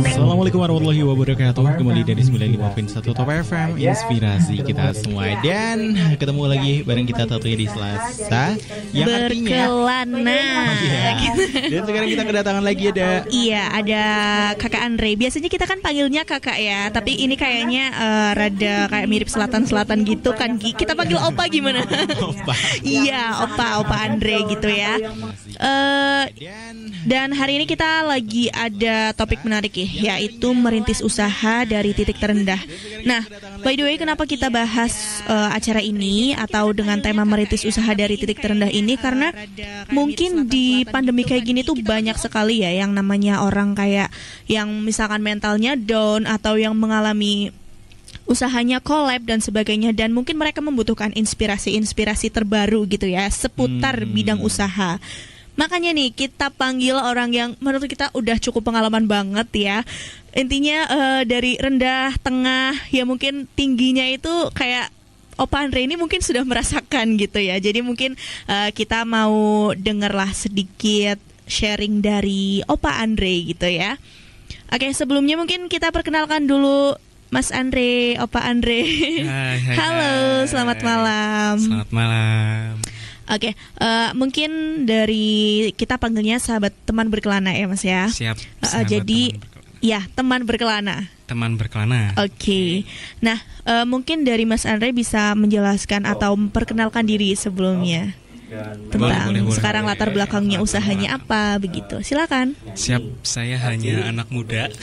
Assalamualaikum warahmatullahi wabarakatuh. Kembali dari 95.1 Top FM, inspirasi kita semua. Dan ketemu lagi bareng kita tentunya di Selasa yang berkelana. Dan sekarang kita kedatangan lagi ada Kakak Andre. Biasanya kita kan panggilnya Kakak ya, tapi ini kayaknya rada kayak mirip selatan-selatan gitu kan. Kita panggil Opa gimana? Opa. Iya, Opa Andre gitu ya. Dan hari ini kita lagi ada topik menarik ya, yaitu merintis usaha dari titik terendah. Nah, by the way, kenapa kita bahas acara ini atau dengan tema merintis usaha dari titik terendah ini? Karena mungkin di pandemi kayak gini tuh banyak sekali ya yang namanya orang kayak yang misalkan mentalnya down atau yang mengalami usahanya collab dan sebagainya, dan mungkin mereka membutuhkan inspirasi terbaru gitu ya seputar bidang usaha. Makanya nih kita panggil orang yang menurut kita udah cukup pengalaman banget ya. Intinya dari rendah, tengah, ya mungkin tingginya itu kayak Opa Andre ini mungkin sudah merasakan gitu ya. Jadi mungkin kita mau dengarlah sedikit sharing dari Opa Andre gitu ya. Oke, sebelumnya mungkin kita perkenalkan dulu Mas Andre, Opa Andre. Hai. Halo, selamat malam. Selamat malam. Oke, mungkin dari kita panggilnya sahabat teman berkelana ya Mas ya. Siap. Jadi ya teman berkelana. Teman berkelana. Oke. Nah, mungkin dari Mas Andre bisa menjelaskan atau memperkenalkan diri sebelumnya tentang boleh. Sekarang latar belakangnya usahanya apa begitu. Silakan. Siap. Saya hanya anak muda.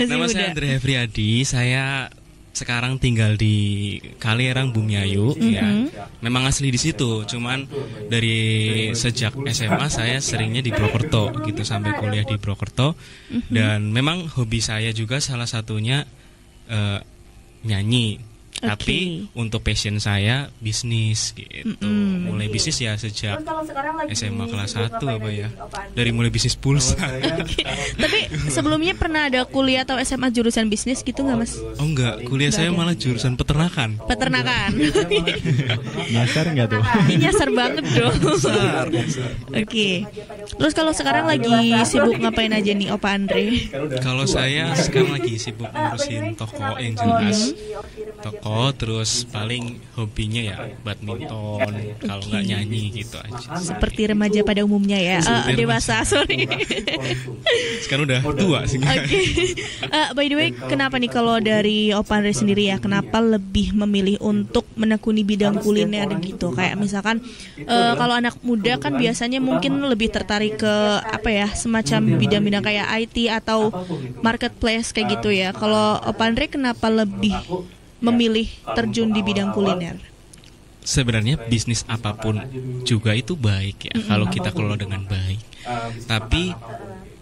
Nama saya Andre Hefriadi. Saya sekarang tinggal di Kalierang Bumiayu ya. Memang asli di situ, cuman dari sejak SMA saya seringnya di Purwokerto gitu sampai kuliah di Purwokerto. Dan memang hobi saya juga salah satunya nyanyi. Tapi untuk passion saya bisnis gitu. Mulai bisnis ya sejak SMA kelas 1 apa ya. Dari mulai bisnis pulsa. Tapi sebelumnya pernah ada kuliah atau SMA jurusan bisnis gitu nggak Mas? Oh enggak, kuliah saya malah jurusan peternakan. Nyasar nggak tuh? Nyasar banget dong. Oke. Terus kalau sekarang lagi sibuk ngapain aja nih Opa Andre? Kalau saya sekarang lagi sibuk ngurusin toko yang jelas. Toko, terus paling hobinya ya badminton, kalau nggak nyanyi gitu aja. Seperti remaja pada umumnya ya, dewasa, sorry. Sekarang udah tua sih. Oke. By the way, kenapa nih kalau dari Opa Andre sendiri ya, kenapa lebih memilih untuk menekuni bidang kuliner gitu? Kayak misalkan kalau anak muda kan biasanya mungkin lebih tertarik ke apa ya, semacam bidang-bidang kayak IT atau marketplace kayak gitu ya. Kalau Opa Andre kenapa lebih memilih terjun di bidang kuliner? Sebenarnya bisnis apapun juga itu baik ya, kalau kita kelola dengan baik. Tapi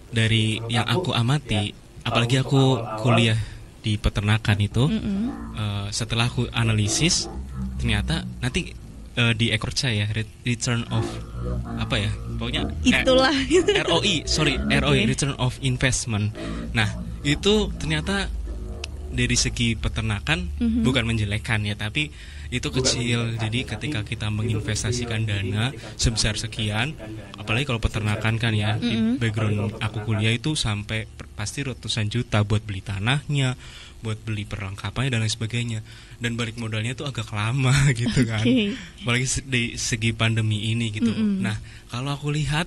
dari yang aku amati, apalagi aku kuliah di peternakan itu, setelah aku analisis, ternyata nanti di ekor saya return of apa ya, pokoknya itulah ROI, return of investment. Nah itu ternyata dari segi peternakan bukan menjelekkan ya, tapi itu kecil. Jadi ketika kita menginvestasikan dana sebesar sekian, apalagi kalau peternakan kan ya, di background aku kuliah itu sampai pasti ratusan juta buat beli tanahnya, buat beli perlengkapannya dan lain sebagainya. Dan balik modalnya itu agak lama gitu kan. Apalagi dari segi pandemi ini gitu. Nah, kalau aku lihat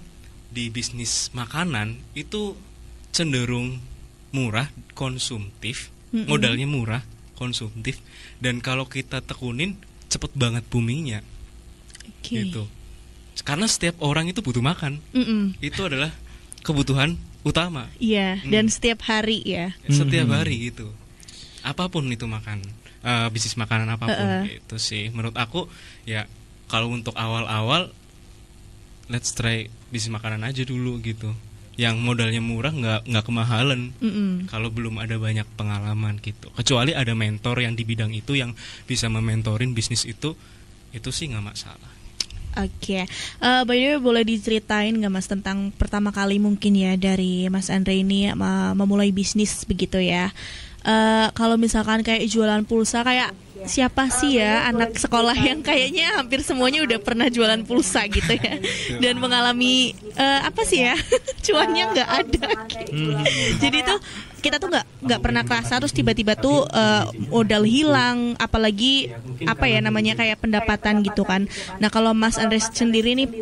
di bisnis makanan itu cenderung murah, konsumtif. Modalnya murah, konsumtif, dan kalau kita tekunin cepet banget boomingnya. Gitu. Karena setiap orang itu butuh makan. Itu adalah kebutuhan utama. Iya, dan setiap hari ya. Setiap hari gitu. Apapun itu makan, bisnis makanan apapun gitu sih. Menurut aku ya kalau untuk awal-awal let's try bisnis makanan aja dulu gitu. Yang modalnya murah, nggak kemahalan. Kalau belum ada banyak pengalaman gitu. Kecuali ada mentor yang di bidang itu yang bisa mementorin bisnis itu sih nggak masalah. Oke, by the way boleh diceritain nggak Mas tentang pertama kali mungkin ya dari Mas Andre ini memulai bisnis begitu ya? Kalau misalkan kayak jualan pulsa, kayak siapa sih ya anak sekolah yang kayaknya hampir semuanya udah pernah jualan pulsa gitu ya, dan mengalami apa sih ya cuannya nggak ada. Jadi tuh kita tuh nggak pernah kerasa, terus tiba-tiba tuh modal hilang, apalagi apa ya namanya kayak pendapatan gitu kan. Nah kalau Mas Andres sendiri nih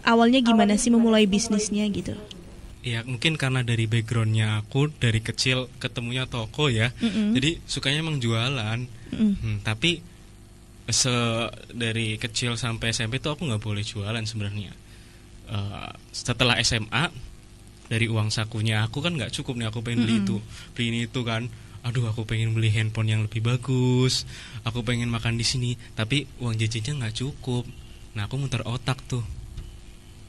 awalnya gimana sih memulai bisnisnya gitu? Ya mungkin karena dari backgroundnya aku dari kecil ketemunya toko ya, jadi sukanya emang jualan. Tapi dari kecil sampai SMP tuh aku nggak boleh jualan sebenarnya. Setelah SMA, dari uang sakunya aku kan nggak cukup nih, aku pengen beli ini itu kan. Aduh, aku pengen beli handphone yang lebih bagus, aku pengen makan di sini, tapi uang jajannya nggak cukup. Nah aku muter otak tuh,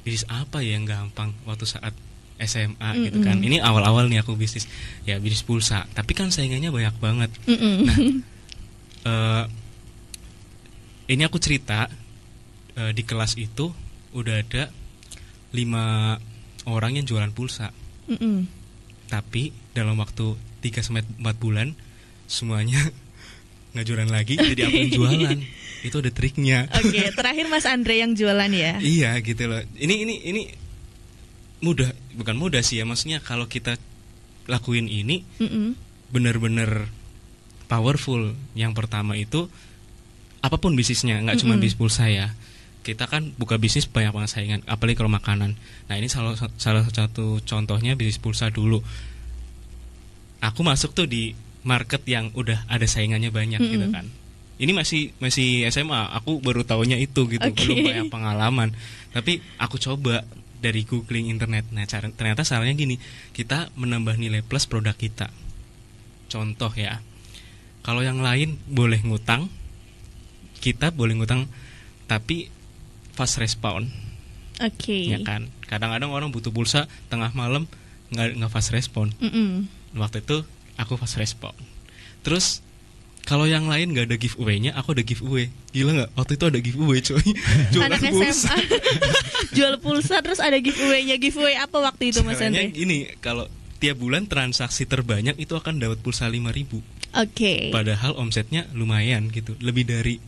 bisnis apa ya yang gampang waktu saat SMA gitu kan. Ini awal-awal nih aku bisnis, ya bisnis pulsa. Tapi kan saingannya banyak banget. Nah, ini aku cerita di kelas itu udah ada 5 orang yang jualan pulsa. Tapi dalam waktu 3-4 bulan semuanya nggak jualan lagi, jadi aku yang jualan. Itu ada triknya. Oke, terakhir Mas Andre yang jualan ya. Iya gitu loh. Ini mudah, bukan mudah sih ya, maksudnya kalau kita lakuin ini benar-benar powerful. Yang pertama itu apapun bisnisnya, nggak cuma bisnis pulsa ya. Kita kan buka bisnis banyak banget saingan, apalagi kalau makanan. Nah ini salah satu contohnya bisnis pulsa dulu. Aku masuk tuh di market yang udah ada saingannya banyak gitu kan. Ini masih SMA, aku baru tahunya itu gitu, belum banyak pengalaman. Tapi aku coba dari googling internet. Nah ternyata salahnya gini, kita menambah nilai plus produk kita. Contoh ya, kalau yang lain boleh ngutang, kita boleh ngutang tapi fast respon. Ya kan, kadang-kadang orang butuh pulsa tengah malam nggak fast respon. Waktu itu aku fast respon. Terus kalau yang lain nggak ada giveaway-nya, aku ada giveaway. Gila nggak? Waktu itu ada giveaway coy. Anak SMA jual pulsa terus ada giveaway-nya. Giveaway apa waktu itu Mas Andre? Gini, kalau tiap bulan transaksi terbanyak itu akan dapat pulsa 5.000. Padahal omsetnya lumayan gitu,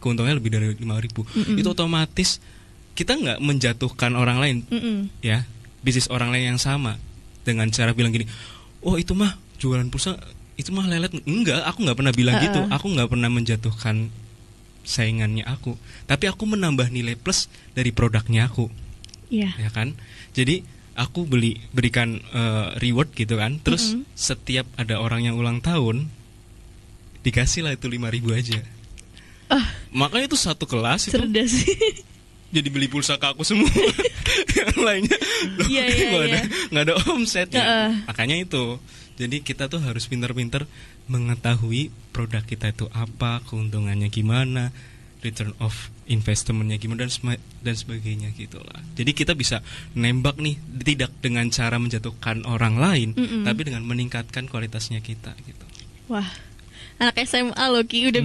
keuntungannya lebih dari 5.000. Itu otomatis kita nggak menjatuhkan orang lain, ya, bisnis orang lain yang sama dengan cara bilang gini, oh itu mah jualan pulsa, itu mah lelet. Enggak, aku nggak pernah bilang gitu. Aku nggak pernah menjatuhkan saingannya aku, tapi aku menambah nilai plus dari produknya aku. Ya kan, jadi aku berikan reward gitu kan. Terus setiap ada orang yang ulang tahun dikasih lah itu 5.000 aja. Makanya itu satu kelas itu cerdas sih. Jadi beli pulsa ke aku semua. Yang lainnya nggak ada omsetnya. Makanya itu, jadi kita tuh harus pintar-pintar mengetahui produk kita itu apa, keuntungannya gimana, return of investmentnya gimana, dan sebagainya gitulah. Jadi kita bisa nembak nih, tidak dengan cara menjatuhkan orang lain, tapi dengan meningkatkan kualitasnya kita gitu. Wah, anak SMA loh Ki, udah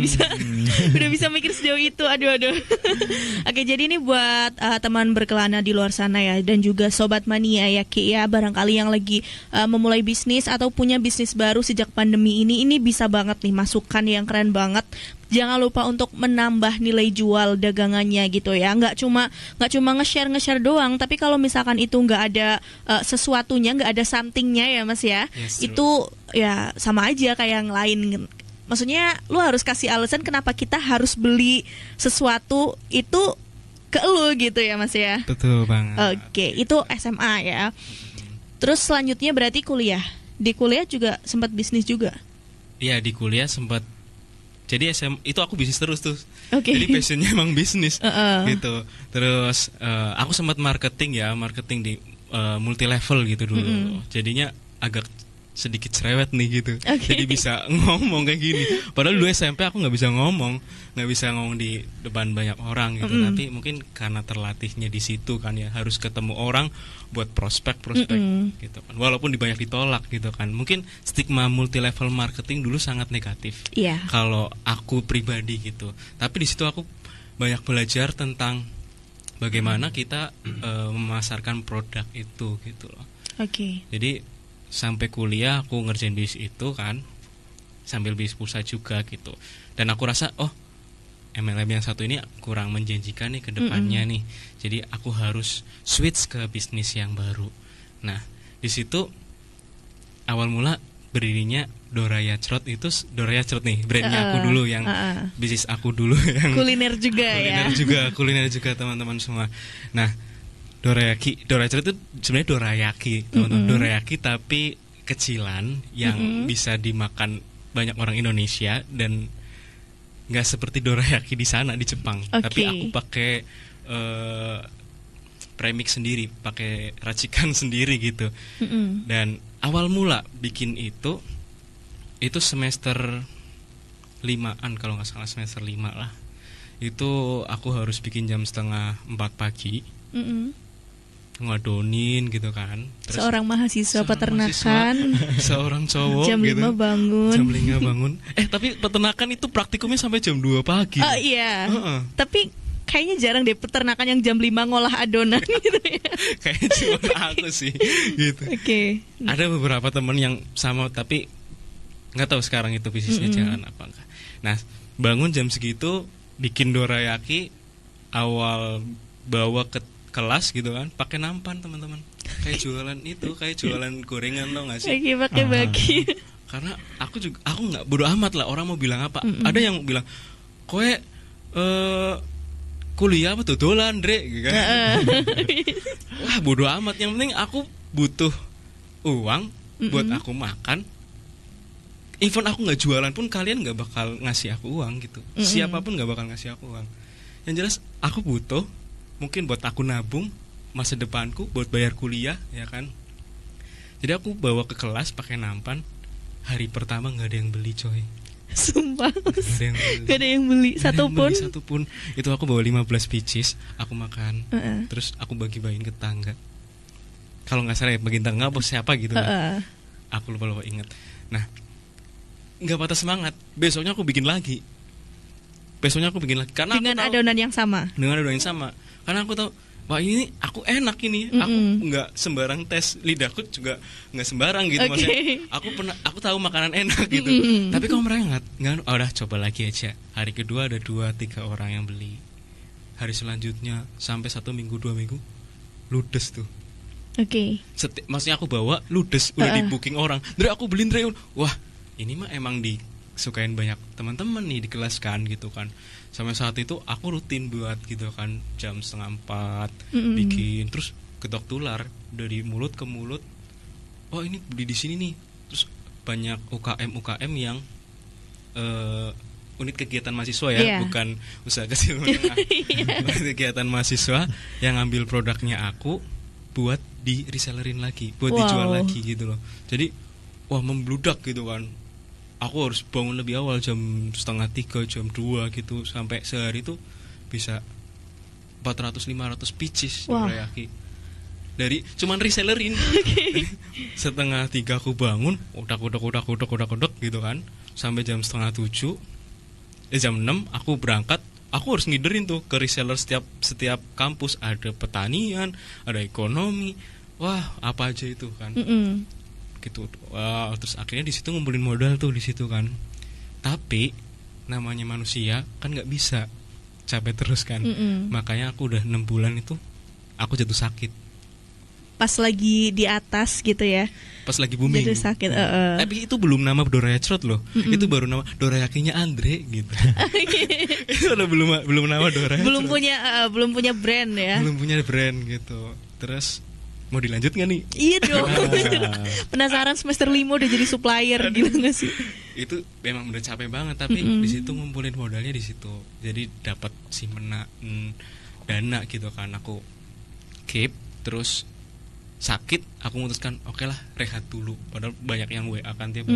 bisa mikir sejauh itu. Aduh. Oke, jadi ini buat teman berkelana di luar sana ya, dan juga sobat mania ya Ki ya, barangkali yang lagi memulai bisnis atau punya bisnis baru sejak pandemi ini bisa banget nih masukan yang keren banget. Jangan lupa untuk menambah nilai jual dagangannya gitu ya. Nggak cuma nge-share doang, tapi kalau misalkan itu nggak ada sesuatunya, nggak ada somethingnya ya Mas ya, itu ya sama aja kayak yang lain. Maksudnya lu harus kasih alasan kenapa kita harus beli sesuatu itu ke lu gitu ya Mas ya. Betul banget. Oke, itu SMA ya. Terus selanjutnya berarti kuliah. Di kuliah juga sempat bisnis juga? Iya, di kuliah sempat Jadi itu aku bisnis terus tuh. Okay. Jadi passionnya emang bisnis gitu. Terus aku sempat marketing di multi level gitu dulu. Jadinya agak sedikit cerewet nih gitu. Jadi bisa ngomong kayak gini. Padahal dulu SMP aku nggak bisa ngomong di depan banyak orang gitu. Tapi mungkin karena terlatihnya di situ kan ya, harus ketemu orang buat prospek gitu kan. Walaupun banyak ditolak gitu kan. Mungkin stigma multi level marketing dulu sangat negatif. Kalau aku pribadi gitu. Tapi di situ aku banyak belajar tentang bagaimana kita memasarkan produk itu gitu loh. Jadi sampai kuliah aku ngerjain bisnis itu kan, sambil bisnis pulsa juga gitu. Dan aku rasa MLM yang satu ini kurang menjanjikan nih ke depannya nih. Jadi aku harus switch ke bisnis yang baru. Nah, di situ awal mula berdirinya Doraya Crot itu nih brandnya aku dulu yang bisnis aku dulu yang kuliner juga kuliner juga teman-teman semua. Nah, Dorayaki itu sebenarnya dorayaki, teman-teman. Dorayaki tapi kecilan yang bisa dimakan banyak orang Indonesia dan nggak seperti dorayaki di sana di Jepang. Tapi aku pakai premix sendiri, pakai racikan sendiri gitu. Dan awal mula bikin itu semester 5-an kalau nggak salah, semester 5 lah. Itu aku harus bikin jam 3:30 pagi. Ngadonin gitu kan. Terus seorang mahasiswa peternakan, seorang cowok jam 5 gitu. bangun. Jam 5 bangun. Tapi peternakan itu praktikumnya sampai jam 2 pagi. Oh iya. Tapi kayaknya jarang deh peternakan yang jam 5 ngolah adonan gitu ya. Kayaknya cuma aku sih gitu. Ada beberapa teman yang sama tapi nggak tahu sekarang itu bisnisnya jalan apa enggak. Nah, bangun jam segitu bikin dorayaki, awal bawa ke kelas gitu kan, pakai nampan teman-teman, kayak jualan gorengan, tau gak sih? Pakai bagi. Karena aku nggak bodo amat lah orang mau bilang apa. Ada yang bilang kowe kuliah apa dodolan Dre gitu kan. Wah bodo amat, yang penting aku butuh uang buat aku makan. Even aku nggak jualan pun kalian nggak bakal ngasih aku uang gitu. Siapapun nggak bakal ngasih aku uang. Yang jelas aku butuh, mungkin buat aku nabung masa depanku, buat bayar kuliah ya kan. Jadi aku bawa ke kelas pakai nampan. Hari pertama nggak ada yang beli coy. Sumpah. Gak ada yang beli satupun. Itu aku bawa 15 pieces, aku makan. Terus aku bagi-bagiin ke tangga. Kalau nggak salah ya bagiin tangga apa siapa gitu kan. Aku lupa ingat. Nah, nggak patah semangat. Besoknya aku bikin lagi karena dengan aku tahu, adonan yang sama. Karena aku tahu, wah ini aku enak ini. Aku nggak sembarang tes, lidahku juga nggak sembarang gitu. Maksudnya aku tahu makanan enak gitu. Tapi kalau mereka nggak, udah coba lagi aja. Hari kedua ada 2-3 orang yang beli. Hari selanjutnya sampai 1 minggu 2 minggu ludes tuh. Maksudnya aku bawa ludes, udah di booking orang. Dari aku beliin Dre, wah ini mah emang disukain banyak teman-teman nih di kelas kan gitu kan. Sampai saat itu aku rutin buat gitu kan, jam 3:30 bikin, terus ketok tular dari mulut ke mulut. Oh ini beli di sini nih. Terus banyak UKM yang unit kegiatan mahasiswa ya, bukan usaha kecil menengah. Unit kegiatan mahasiswa yang ngambil produknya aku buat di resellerin lagi, buat dijual lagi gitu loh. Jadi wah membludak gitu kan. Aku harus bangun lebih awal, jam 2:30, jam 2 gitu. Sampai sehari tuh bisa 400-500 pieces dorayaki. Dari cuman resellerin. 2:30 aku bangun, udak gitu kan. Sampai jam 6:30. Jam 6 aku berangkat. Aku harus ngiderin tuh ke reseller setiap kampus. Ada pertanian, ada ekonomi. Wah, apa aja itu kan. Gitu. Wow, terus akhirnya di situ ngumpulin modal tuh di situ kan. Tapi namanya manusia kan nggak bisa capek terus kan. Makanya aku udah 6 bulan itu aku jatuh sakit. Pas lagi di atas gitu ya. Pas lagi booming. Jatuh sakit. Tapi itu belum nama Doraya Crot loh. Itu baru nama Dorayakinya Andre gitu. Itu udah belum nama Doraya. Belum punya brand ya. Belum punya brand gitu. Terus mau dilanjut nggak nih? Iya dong. Penasaran semester 5 udah jadi supplier, gila nggak sih? Itu memang udah capek banget, tapi di situ ngumpulin modalnya di situ. Jadi dapat dana gitu kan, aku keep, terus sakit, aku memutuskan oke lah rehat dulu. Padahal banyak yang WA kan tiap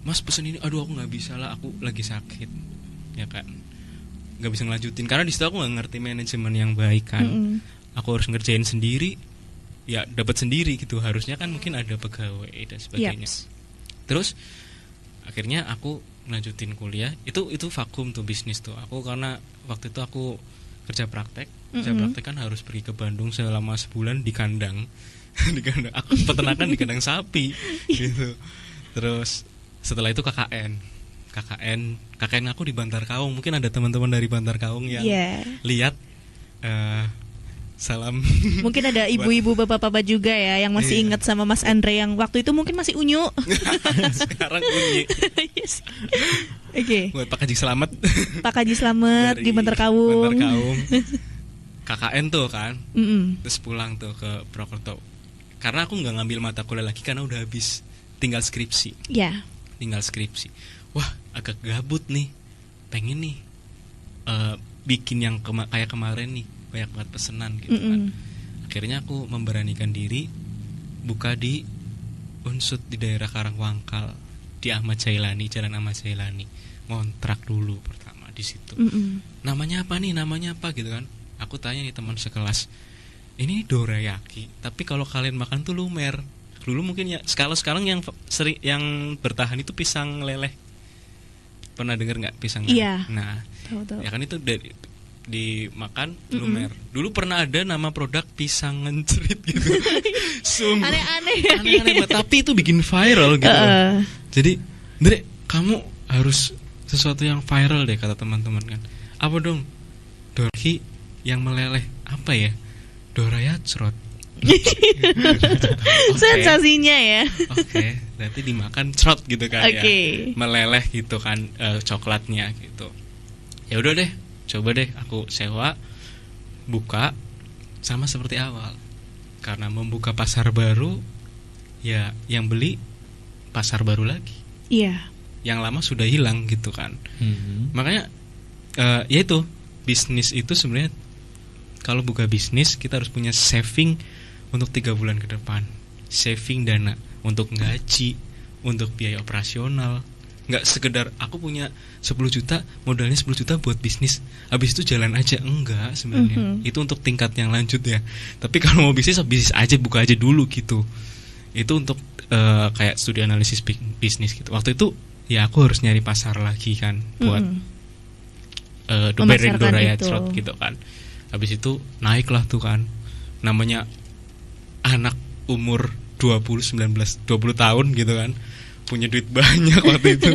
Mas pesen ini, aduh aku nggak bisa lah, aku lagi sakit, ya kan, nggak bisa ngelanjutin karena di situ aku nggak ngerti manajemen yang baik kan. Aku harus ngerjain sendiri, ya dapat sendiri gitu. Harusnya kan mungkin ada pegawai dan sebagainya. Terus akhirnya aku lanjutin kuliah. Itu vakum tuh bisnis tuh. Aku karena waktu itu aku kerja praktek kan harus pergi ke Bandung selama sebulan di kandang. Di kandang aku peternakan di kandang sapi gitu. Terus setelah itu KKN aku di Bantar Kaung. Mungkin ada teman-teman dari Bantar Kaung yang lihat. Salam. Mungkin ada ibu-ibu bapak-bapak juga ya yang masih ingat sama Mas Andre yang waktu itu mungkin masih unyu. Sekarang unyu. Yes. Oke. Buat Pak Haji Slamet. Pak Haji Slamet di Bantar Kaung. KKN tuh kan. Terus pulang tuh ke Purwokerto. Karena aku nggak ngambil mata kuliah lagi karena udah habis, tinggal skripsi. Iya. Tinggal skripsi. Wah, agak gabut nih. Pengen nih bikin yang kayak kemarin nih. Banyak banget pesanan gitu kan. Akhirnya aku memberanikan diri buka di Unsut di daerah Karangwangkal, di Ahmad Jailani, Jalan Ahmad Jailani. Ngontrak dulu pertama di situ. Namanya apa gitu kan. Aku tanya nih teman sekelas, ini dorayaki, tapi kalau kalian makan tuh lumer. Dulu mungkin ya, sekarang yang bertahan itu pisang leleh. Pernah dengar nggak pisang leleh? Iya. Nah, tahu. Ya kan itu dimakan lumer. Dulu pernah ada nama produk pisang ngencrit gitu. Sungguh aneh-aneh banget, tapi itu bikin viral gitu. Jadi, Dre, kamu harus sesuatu yang viral deh kata teman-teman kan. Apa dong? Dorayaki yang meleleh, apa ya? Dorayacrot. Sensasinya ya. Oke, berarti dimakan crot gitu kan ya. Meleleh gitu kan coklatnya gitu. Ya udah deh. Coba deh aku sewa, buka, sama seperti awal. Karena membuka pasar baru, ya yang beli pasar baru lagi. Iya. Yang lama sudah hilang gitu kan. Makanya ya itu, bisnis itu sebenarnya kalau buka bisnis kita harus punya saving untuk 3 bulan ke depan. Saving dana untuk gaji, untuk biaya operasional. Nggak sekedar aku punya 10 juta, modalnya 10 juta buat bisnis, habis itu jalan aja. Enggak sebenarnya. Itu untuk tingkat yang lanjut ya. Tapi kalau mau bisnis aja, buka aja dulu gitu. Itu untuk kayak studi analisis bisnis gitu. Waktu itu ya aku harus nyari pasar lagi kan buat brand Dorayacrot gitu kan. Habis itu naiklah tuh kan, namanya anak umur 20 tahun gitu kan, punya duit banyak waktu itu.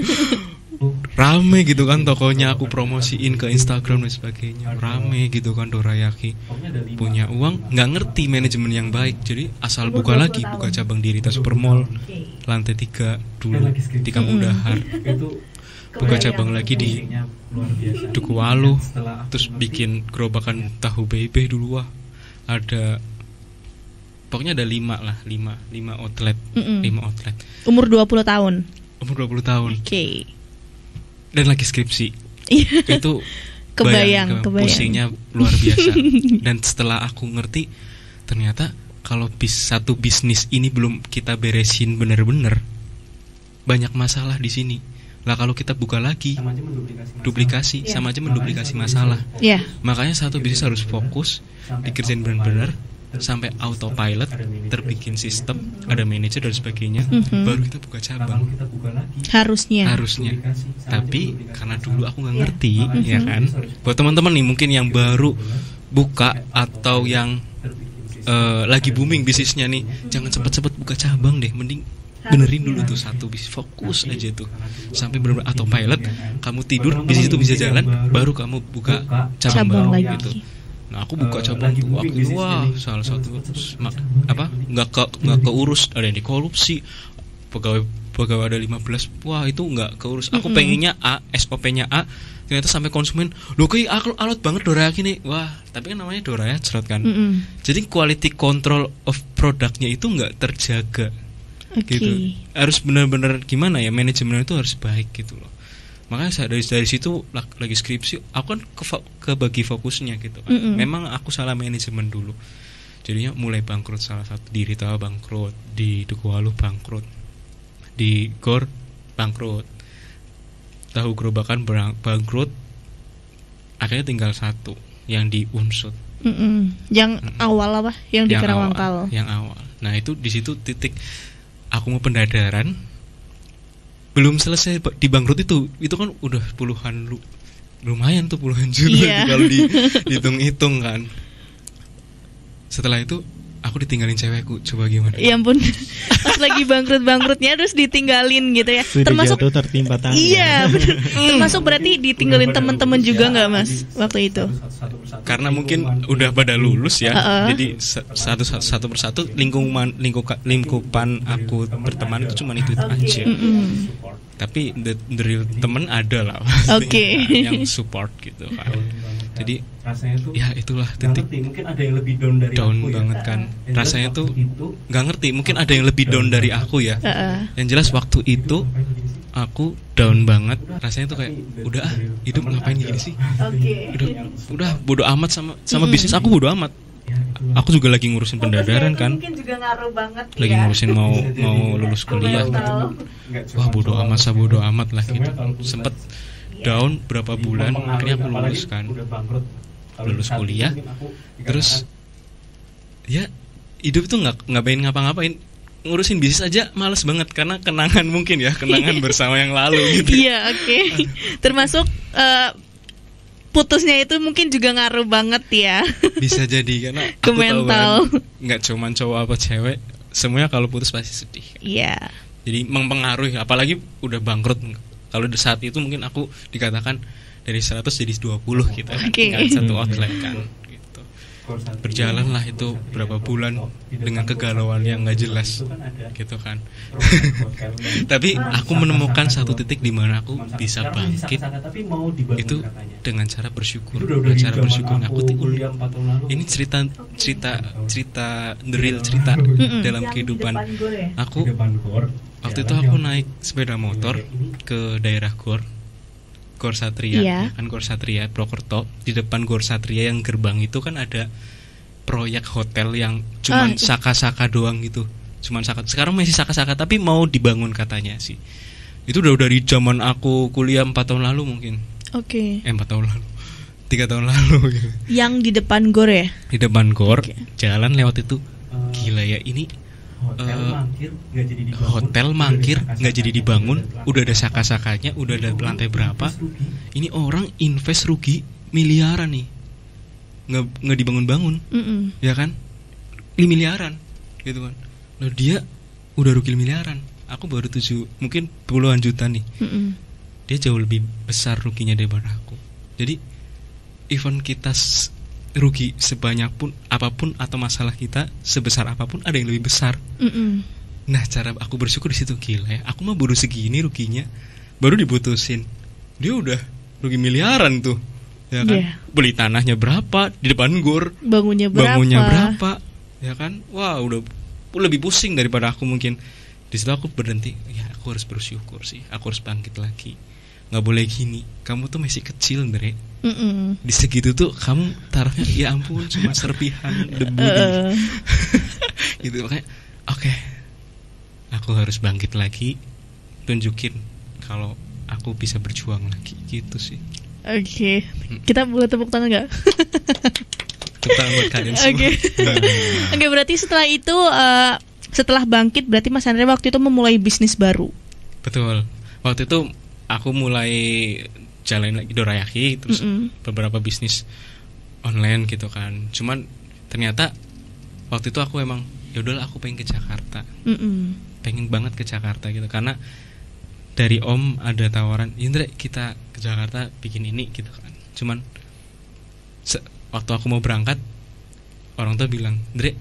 Rame gitu kan tokonya, aku promosiin ke Instagram dan sebagainya. Rame gitu kan Dorayaki. Punya uang, nggak ngerti manajemen yang baik. Jadi asal buka lagi, buka cabang di Rita Supermall lantai 3 dulu, di Kamudahar. Buka cabang lagi di Duku Walu. Terus bikin gerobakan tahu bebe dulu. Wah, ada pokoknya ada 5 outlet. 5 outlet. Umur 20 tahun. Oke. Dan lagi skripsi. Itu kebayang. Pusingnya luar biasa. Dan setelah aku ngerti, ternyata kalau satu bisnis ini belum kita beresin benar-benar, banyak masalah di sini. Lah kalau kita buka lagi, duplikasi sama aja menduplikasi masalah. Makanya satu bisnis harus fokus dikerjain benar-benar sampai autopilot, terbikin sistem, ada manajer dan sebagainya, baru kita buka cabang. Harusnya. Tapi karena dulu aku nggak ngerti, ya kan. Buat teman-teman nih mungkin yang baru buka atau yang lagi booming bisnisnya nih, jangan cepet-cepet buka cabang deh, mending benerin dulu tuh satu bisnis, fokus aja tuh sampai benar-benar autopilot. Kamu tidur, bisnis itu bisa jalan, baru kamu buka cabang baru lagi gitu. Nah aku buka cabang tuh waktu itu, wah salah satu nggak keurus, ada yang dikorupsi, pegawai pegawai ada 15, wah itu nggak keurus. Aku pengennya A, SOP-nya A, ternyata sampai konsumen, loh kayak alot banget dorayaki nih. Wah, tapi kan namanya doraya cerot kan. Jadi quality control of produknya itu nggak terjaga. Gitu. Harus benar-benar gimana ya, manajemen itu harus baik gitu loh. Makanya dari situ lagi skripsi, aku kan kebagi fokusnya gitu kan. Memang aku salah manajemen dulu. Jadinya mulai bangkrut, salah satu di Ritawa bangkrut, di Dukuhalu bangkrut, di Gor bangkrut, Tahu Gerobakan bangkrut, akhirnya tinggal satu yang di Unsut. Yang awal apa? Yang di Karawangkal. Yang awal. Nah itu di situ titik aku mau pendadaran, belum selesai di bangkrut itu kan udah lumayan tuh puluhan juta kalau dihitung-hitung kan. Setelah itu aku ditinggalin cewekku, coba gimana? Ya ampun, pas lagi bangkrut-bangkrutnya terus ditinggalin gitu ya. Termasuk jatuh tertimpa tangga. Iya, termasuk berarti ditinggalin teman-teman juga nggak Mas waktu itu? Karena mungkin udah pada lulus ya, jadi satu persatu lingkupan aku berteman itu cuma itu aja. Tapi the real temen ada lah, yang support gitu kan. Jadi ya itulah titik mungkin ada yang lebih down banget kan. Rasanya tuh nggak ngerti, mungkin ada yang lebih down dari aku ya. Yang jelas waktu itu aku down banget. Rasanya tuh kayak udah hidup ngapain gini sih. Udah bodo amat sama bisnis, aku bodo amat. Aku juga lagi ngurusin pendadaran kan. Mungkin juga ngaruh banget. Lagi ngurusin mau lulus kuliah gitu. Wah bodo amat lah gitu. Sempet down berapa bulan, akhirnya aku lulus kan, lulus kuliah. Terus ya hidup tuh nggak pengen ngapa-ngapain, ngurusin bisnis aja males banget karena kenangan mungkin ya, kenangan bersama yang lalu gitu. Iya termasuk putusnya itu mungkin juga ngaruh banget ya. Bisa jadi karena ke aku mental. Tahu kan, nggak cuma cowok apa cewek, semuanya kalau putus pasti sedih. Iya. Jadi mempengaruhi, apalagi udah bangkrut. Kalau saat itu mungkin aku dikatakan dari 100 jadi 20 gitu. Tinggal satu outlet kan gitu. Berjalanlah itu berapa bulan dengan kegalauan yang gak jelas gitu kan. Tapi aku menemukan satu titik di mana aku bisa bangkit itu dengan cara bersyukur. Dengan cara bersyukur aku ini cerita the real cerita dalam kehidupan aku. Waktu itu aku naik sepeda motor ke daerah Gor Satria, kan Gor Satria Prokerto. Di depan Gor Satria yang gerbang itu kan ada proyek hotel yang cuman saka-saka doang gitu. Cuman saka. Sekarang masih saka-saka tapi mau dibangun katanya sih. Itu udah dari zaman aku kuliah 4 tahun lalu mungkin. 4 tahun lalu. 3 tahun lalu gitu. Yang di depan Gor ya? Di depan Gor, jalan lewat itu. Gila ya ini. Hotel mangkir nggak jadi dibangun, udah ada saka-sakanya, udah ada lantai berapa. Ini orang invest rugi miliaran nih, nggak dibangun-bangun, ya kan? 5 miliaran, gitu kan? Loh dia udah rugi miliaran, aku baru 7, mungkin puluhan juta nih. Dia jauh lebih besar ruginya daripada aku. Jadi even kita rugi sebanyak pun apapun atau masalah kita sebesar apapun ada yang lebih besar. Nah cara aku bersyukur di situ, gila ya, aku mah baru segini ruginya, baru diputusin, dia udah rugi miliaran tuh, ya kan? Beli tanahnya berapa di depan Gor, bangunnya berapa, ya kan? Wah udah lebih pusing daripada aku mungkin. Di situ aku berhenti, ya aku harus bersyukur sih, aku harus bangkit lagi. Nggak boleh gini, kamu tuh masih kecil Ndre. Di segitu tuh kamu taruhnya ya ampun cuma serpihan debu gitu. Makanya oke, aku harus bangkit lagi, tunjukin kalau aku bisa berjuang lagi gitu sih. Kita boleh tepuk tangan nggak? Tepuk tangan buat kalian semua. Oke, berarti setelah itu setelah bangkit berarti Mas Andre waktu itu memulai bisnis baru. Betul, waktu itu aku mulai jalanin lagi dorayaki, terus beberapa bisnis online gitu kan. Cuman ternyata waktu itu aku emang ya udahlah aku pengen ke Jakarta, pengen banget ke Jakarta gitu, karena dari Om ada tawaran, Indra kita ke Jakarta bikin ini gitu kan. Cuman waktu aku mau berangkat, orang tua bilang, Indra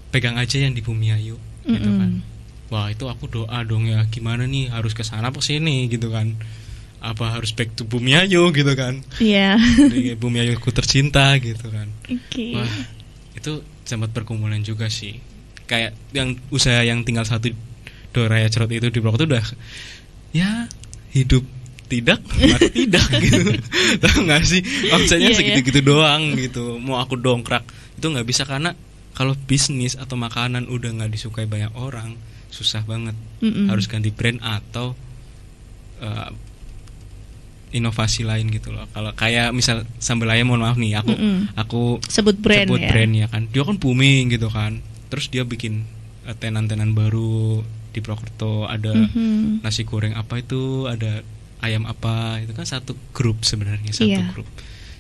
pegang aja yang di Bumiayu gitu kan. wah itu aku doa dong ya, gimana nih, harus ke sana apa sini gitu kan, apa harus back to Bumi Ayu gitu kan. Iya. Yeah. Bumi Ayuku tercinta gitu kan. Okay. Wah itu sempat pergumulan juga sih, kayak yang usaha yang tinggal satu Doraya Cerot itu di blok itu udah ya hidup tidak mati tidak gitu. Tahu nggak sih, omsetnya segitu-gitu doang gitu, mau aku dongkrak itu nggak bisa, karena kalau bisnis atau makanan udah nggak disukai banyak orang, susah banget. Harus ganti brand atau inovasi lain gitu loh. Kalau kayak misal sambal ayam, mohon maaf nih, aku sebut brand ya kan, dia kan booming gitu kan, terus dia bikin tenan-tenan baru di Purwokerto, ada nasi goreng apa itu, ada ayam apa, itu kan satu grup sebenarnya, grup.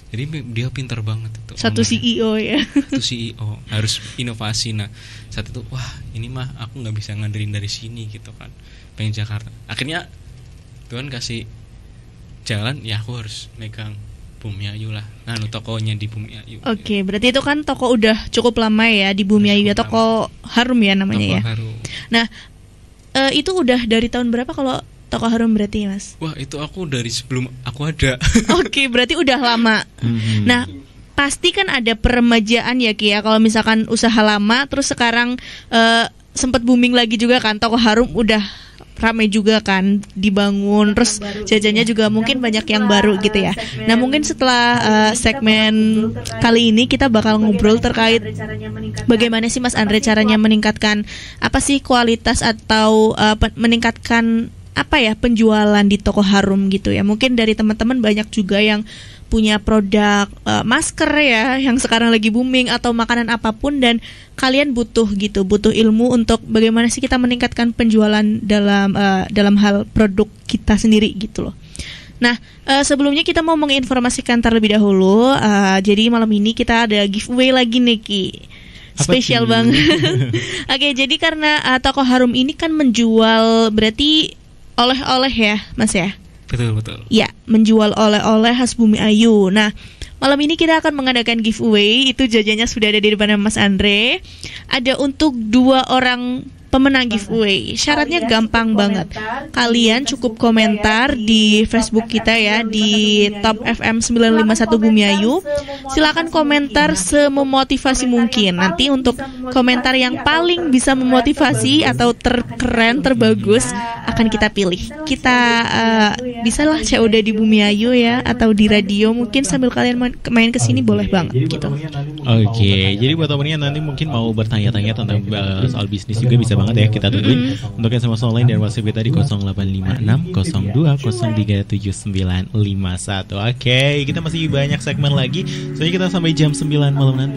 Jadi dia pintar banget itu. Satu CEO ya. Satu CEO harus inovasi. Nah saat itu wah ini mah aku nggak bisa ngandelin dari sini gitu kan, pengen Jakarta. Akhirnya Tuhan kasih jalan, ya aku harus megang Bumi Ayu lah. Nah tokonya di Bumi Ayu. Oke, berarti itu kan toko udah cukup lama ya di Bumi Ayu ya, toko Harum ya namanya toko ya. Harum. Nah itu udah dari tahun berapa kalau Toko Harum berarti Mas? Wah itu aku dari sebelum aku ada. Oke, berarti udah lama. Nah pasti kan ada peremajaan ya Ki ya, kalau misalkan usaha lama terus sekarang sempat booming lagi juga kan, Toko Harum udah ramai juga kan dibangun, terus jajannya juga mungkin banyak yang baru gitu ya. Nah mungkin setelah segmen kali ini kita bakal ngobrol terkait bagaimana sih Mas Andre caranya meningkatkan apa sih kualitas atau meningkatkan apa ya penjualan di Toko Harum gitu ya. Mungkin dari teman-teman banyak juga yang punya produk masker ya yang sekarang lagi booming atau makanan apapun, dan kalian butuh ilmu untuk bagaimana sih kita meningkatkan penjualan dalam hal produk kita sendiri gitu loh. Nah sebelumnya kita mau menginformasikan terlebih dahulu, jadi malam ini kita ada giveaway lagi nih Ki. Spesial banget. Oke, jadi karena Toko Harum ini kan menjual berarti oleh-oleh ya Mas ya. Betul. Ya, menjual oleh-oleh khas Bumi Ayu. Nah, malam ini kita akan mengadakan giveaway. Itu jajannya sudah ada di depan Mas Andre. Ada untuk 2 orang pemenang giveaway. Syaratnya gampang banget. Kalian cukup komentar di Facebook kita ya, di Top FM 951 Bumi Ayu. Silakan komentar sememotivasi mungkin. Nanti untuk komentar yang paling bisa memotivasi atau terkeren, terbagus akan kita pilih. Kita bisalah COD di Bumi Ayu ya, atau di radio mungkin sambil kalian main kesini boleh banget gitu. Oke, jadi buat temennya nanti mungkin mau bertanya-tanya tentang soal bisnis juga bisa banget ya, kita tungguin untuk SMS online dan WhatsApp kita di 0856 02037951. Oke, kita masih banyak segmen lagi, soalnya kita sampai jam 9 malam nanti.